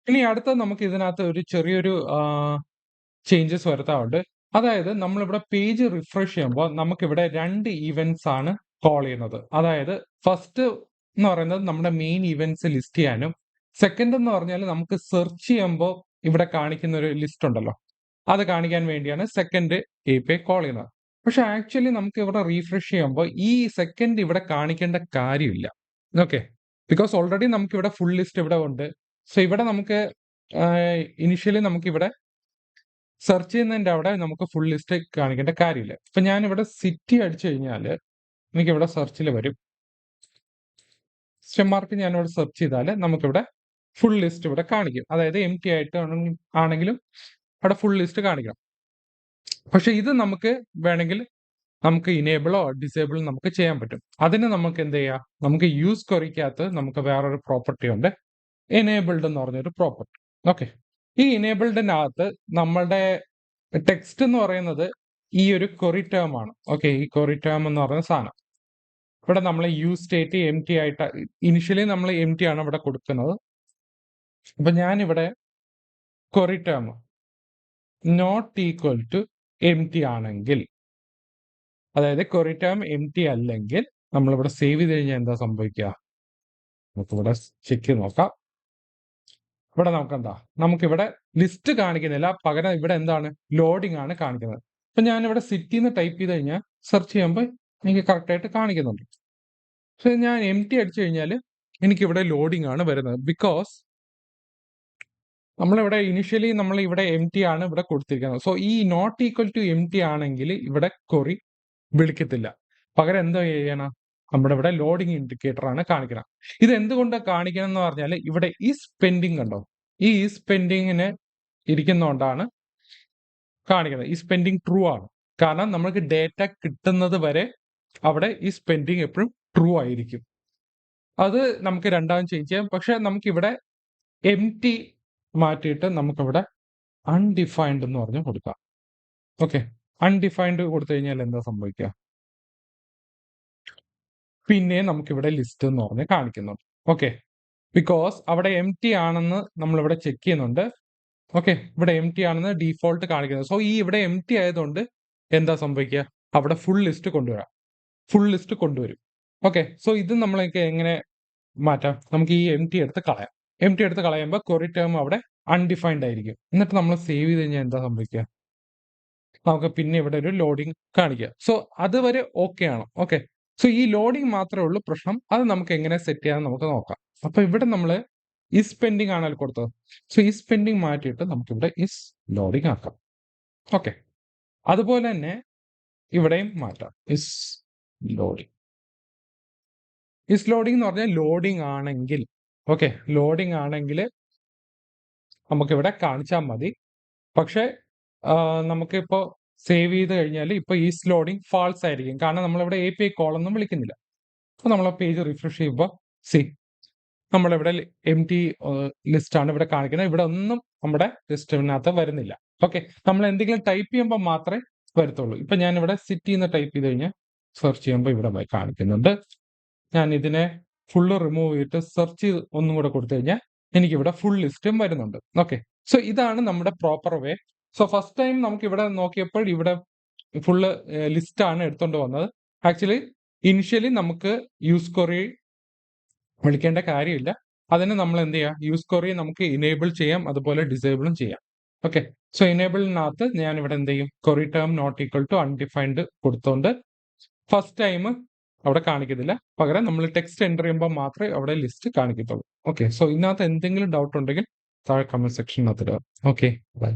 ഇനി അടുത്തത് നമുക്ക് ഇതിനകത്ത് ഒരു ചെറിയൊരു ചേഞ്ചസ് വരുത്താറുണ്ട്. അതായത് നമ്മളിവിടെ പേജ് റിഫ്രഷ് ചെയ്യുമ്പോൾ നമുക്കിവിടെ 2 ഇവന്റ്സ് ആണ് കോൾ ചെയ്യുന്നത്. അതായത് ഫസ്റ്റ് എന്ന് പറയുന്നത് നമ്മുടെ മെയിൻ ഇവന്റ്സ് ലിസ്റ്റ് ചെയ്യാനും, സെക്കൻഡ് എന്ന് പറഞ്ഞാൽ നമുക്ക് സെർച്ച് ചെയ്യുമ്പോൾ ഇവിടെ കാണിക്കുന്ന ഒരു ലിസ്റ്റ് ഉണ്ടല്ലോ, അത് കാണിക്കാൻ വേണ്ടിയാണ് സെക്കൻഡ് API കോൾ ചെയ്യുന്നത്. പക്ഷെ ആക്ച്വലി നമുക്ക് ഇവിടെ റീഫ്രഷ് ചെയ്യുമ്പോൾ ഈ സെക്കൻഡ് ഇവിടെ കാണിക്കേണ്ട കാര്യമില്ല. ഓക്കെ, ബിക്കോസ് ഓൾറെഡി നമുക്ക് ഇവിടെ ഫുൾ ലിസ്റ്റ് ഇവിടെ ഉണ്ട്. സോ ഇവിടെ നമുക്ക് ഇനിഷ്യലി നമുക്ക് ഇവിടെ സെർച്ച് ചെയ്യുന്നതിന്റെ അവിടെ നമുക്ക് ഫുൾ ലിസ്റ്റ് കാണിക്കേണ്ട കാര്യമില്ല. ഇപ്പൊ ഞാൻ ഇവിടെ സിറ്റി അടിച്ചു കഴിഞ്ഞാൽ എനിക്ക് ഇവിടെ സെർച്ചിൽ വരും. മാർക്ക് ഞാൻ ഇവിടെ സെർച്ച് ചെയ്താൽ നമുക്കിവിടെ ഫുൾ ലിസ്റ്റ് ഇവിടെ കാണിക്കും. അതായത് empty ആയിട്ട് ആണെങ്കിലും അവിടെ ഫുൾ ലിസ്റ്റ് കാണിക്കണം. പക്ഷെ ഇത് നമുക്ക് വേണമെങ്കിൽ നമുക്ക് ഇനേബിളോ ഡിസേബിളോ നമുക്ക് ചെയ്യാൻ പറ്റും. അതിന് നമുക്ക് എന്ത് ചെയ്യാം, നമുക്ക് യൂസ് ക്വറിക്കകത്ത് നമുക്ക് വേറൊരു പ്രോപ്പർട്ടി ഉണ്ട്, എനേബിൾഡ് എന്ന് പറഞ്ഞൊരു പ്രോപ്പർട്ടി. ഓക്കെ, ഈ ഇനേബിൾഡിനകത്ത് നമ്മളുടെ ടെക്സ്റ്റ് എന്ന് പറയുന്നത് ഈ ഒരു ക്വറി ടേം ആണ്. ഓക്കെ, ഈ ക്വറി ടേം എന്ന് പറയുന്ന സാധനം ഇവിടെ നമ്മൾ യൂസ് സ്റ്റേറ്റ് empty ആയിട്ട് ഇനിഷ്യലി നമ്മൾ empty ആണ് ഇവിടെ കൊടുക്കുന്നത്. അപ്പൊ ഞാനിവിടെ query term not equal to empty ആണെങ്കിൽ, അതായത് ക്വറി ടേം empty അല്ലെങ്കിൽ നമ്മളിവിടെ സേവ് ചെയ്ത് കഴിഞ്ഞാൽ എന്താ സംഭവിക്കുക, നമുക്കിവിടെ ചെക്ക് ചെയ്ത് നോക്കാം. ഇവിടെ നമുക്കെന്താ, നമുക്കിവിടെ ലിസ്റ്റ് കാണിക്കുന്നില്ല, പകരം ഇവിടെ എന്താണ് ലോഡിംഗ് ആണ് കാണിക്കുന്നത്. അപ്പൊ ഞാനിവിടെ സിറ്റിന്ന് ടൈപ്പ് ചെയ്ത് കഴിഞ്ഞാൽ സെർച്ച് ചെയ്യുമ്പോൾ എനിക്ക് കറക്റ്റ് ആയിട്ട് കാണിക്കുന്നുണ്ട്. പക്ഷെ ഞാൻ empty അടിച്ചു കഴിഞ്ഞാൽ എനിക്കിവിടെ ലോഡിംഗ് ആണ് വരുന്നത്. ബിക്കോസ് നമ്മളിവിടെ ഇനിഷ്യലി നമ്മൾ ഇവിടെ empty ആണ് ഇവിടെ കൊടുത്തിരിക്കുന്നത്. സോ ഈ നോട്ട് ഈക്വൽ ടു empty ആണെങ്കിൽ ഇവിടെ ക്വറി വിളിക്കത്തില്ല. പകരം എന്താ ചെയ്യണം, നമ്മുടെ ഇവിടെ ലോഡിംഗ് ഇൻഡിക്കേറ്റർ ആണ് കാണിക്കണം. ഇത് എന്തുകൊണ്ടാണ് കാണിക്കണം എന്ന് പറഞ്ഞാൽ ഇവിടെ ഈ പെൻഡിങ് കണ്ടോ, ഈ പെൻഡിങ്ങിന് ഇരിക്കുന്നതുകൊണ്ടാണ് കാണിക്കുന്നത്. ഈ പെൻഡിങ് ട്രൂ ആണ്, കാരണം നമുക്ക് ഡേറ്റ കിട്ടുന്നത് വരെ അവിടെ ഈ പെൻഡിങ് എപ്പോഴും ട്രൂ ആയിരിക്കും. അത് നമുക്ക് രണ്ടാമത് ചേഞ്ച് ചെയ്യാം. പക്ഷെ നമുക്കിവിടെ empty മാറ്റിയിട്ട് നമുക്കിവിടെ അൺഡിഫൈൻഡ് എന്ന് പറഞ്ഞ് കൊടുക്കാം. ഓക്കെ, അൺഡിഫൈൻഡ് കൊടുത്തു കഴിഞ്ഞാൽ എന്താ സംഭവിക്കുക, പിന്നെ നമുക്കിവിടെ ലിസ്റ്റ് എന്ന് പറഞ്ഞ് കാണിക്കുന്നുണ്ട്. ഓക്കെ, ബിക്കോസ് അവിടെ empty ആണെന്ന് നമ്മളിവിടെ ചെക്ക് ചെയ്യുന്നുണ്ട്. ഓക്കെ, ഇവിടെ empty ആണെന്ന് ഡീഫോൾട്ട് കാണിക്കുന്നത്. സോ ഈ ഇവിടെ empty ആയതുകൊണ്ട് എന്താ സംഭവിക്കുക, അവിടെ ഫുൾ ലിസ്റ്റ് കൊണ്ടുവരും. ഓക്കെ, സോ ഇത് നമ്മളൊക്കെ എങ്ങനെ മാറ്റാം, നമുക്ക് ഈ empty എടുത്ത് കളയാം. empty എടുത്ത് കളയുമ്പോൾ ക്വറി ടേം അവിടെ അൺഡിഫൈൻഡ് ആയിരിക്കും. എന്നിട്ട് നമ്മൾ സേവ് ചെയ്ത് കഴിഞ്ഞാൽ എന്താ സംഭവിക്കുക, നമുക്ക് പിന്നെ ഇവിടെ ഒരു ലോഡിംഗ് കാണിക്കുക. സോ അതുവരെ ഓക്കെ ആണ്. ഓക്കെ, സോ ഈ ലോഡിംഗ് മാത്രമേ ഉള്ളൂ പ്രശ്നം. അത് നമുക്ക് എങ്ങനെ സെറ്റ് ചെയ്യാൻ നമുക്ക് നോക്കാം. അപ്പൊ ഇവിടെ നമ്മൾ ഇസ് പെൻഡിങ് ആണല്ലോ കൊടുത്തത്. സോ ഇസ് പെൻഡിങ് മാറ്റിയിട്ട് നമുക്ക് ഇവിടെ ഇസ് ലോഡിംഗ് ആക്കാം. ഓക്കെ, അതുപോലെ തന്നെ ഇവിടെയും മാറ്റാം, ഇസ് ലോഡിംഗ്. ഇസ് ലോഡിംഗ് എന്ന് പറഞ്ഞാൽ ലോഡിംഗ് ആണെങ്കിൽ, ഓക്കെ, ലോഡിംഗ് ആണെങ്കിൽ നമുക്കിവിടെ കാണിച്ചാൽ മതി. പക്ഷെ നമുക്കിപ്പോ സേവ് ചെയ്ത് കഴിഞ്ഞാൽ ഇപ്പൊ ഈസ് ലോഡിംഗ് ഫാൾസ് ആയിരിക്കും, കാരണം നമ്മളിവിടെ API കോൾ ഒന്നും വിളിക്കുന്നില്ല. അപ്പൊ നമ്മൾ പേജ് റിഫ്രഷ് ചെയ്യുമ്പോൾ നമ്മളിവിടെ empty ലിസ്റ്റ് ആണ് ഇവിടെ കാണിക്കുന്നത്. ഇവിടെ ഒന്നും നമ്മുടെ ലിസ്റ്റിനകത്ത് വരുന്നില്ല. ഓക്കെ, നമ്മൾ എന്തെങ്കിലും ടൈപ്പ് ചെയ്യുമ്പോൾ മാത്രമേ വരത്തുള്ളൂ. ഇപ്പൊ ഞാൻ ഇവിടെ സിറ്റി എന്ന് ടൈപ്പ് ചെയ്ത് കഴിഞ്ഞാൽ സെർച്ച് ചെയ്യുമ്പോൾ ഇവിടെ കാണിക്കുന്നുണ്ട്. ഞാൻ ഇതിനെ ഫുള്ള് റിമൂവ് ചെയ്തിട്ട് സെർച്ച് ചെയ്ത് ഒന്നും കൂടെ കൊടുത്തു കഴിഞ്ഞാൽ എനിക്കിവിടെ ഫുൾ ലിസ്റ്റും വരുന്നുണ്ട്. ഓക്കെ, സോ ഇതാണ് നമ്മുടെ പ്രോപ്പർ വേ. സോ ഫസ്റ്റ് ടൈം നമുക്ക് ഇവിടെ നോക്കിയപ്പോൾ ഇവിടെ ഫുള്ള് ലിസ്റ്റ് ആണ് എടുത്തുകൊണ്ട് വന്നത്. ആക്ച്വലി ഇനിഷ്യലി നമുക്ക് യൂസ് ക്വറി വിളിക്കേണ്ട കാര്യമില്ല. അതിന് നമ്മൾ എന്ത് ചെയ്യാം, യൂസ് ക്വറി നമുക്ക് ഇനേബിൾ ചെയ്യാം, അതുപോലെ ഡിസേബിളും ചെയ്യാം. ഓക്കെ, സോ ഇനേബിളിനകത്ത് ഞാൻ ഇവിടെ എന്ത് ചെയ്യും, query term not equal to undefined കൊടുത്തോണ്ട് ഫസ്റ്റ് ടൈം അവിടെ കാണിക്കത്തില്ല, പകരം നമ്മൾ ടെക്സ്റ്റ് എൻ്റർ ചെയ്യുമ്പോൾ മാത്രമേ അവിടെ ലിസ്റ്റ് കാണിക്കത്തുള്ളൂ. ഓക്കെ, സോ ഇതിനകത്ത് എന്തെങ്കിലും ഡൗട്ട് ഉണ്ടെങ്കിൽ താഴെ കമന്റ് സെക്ഷനകത്ത് ഇടുക. Okay, by.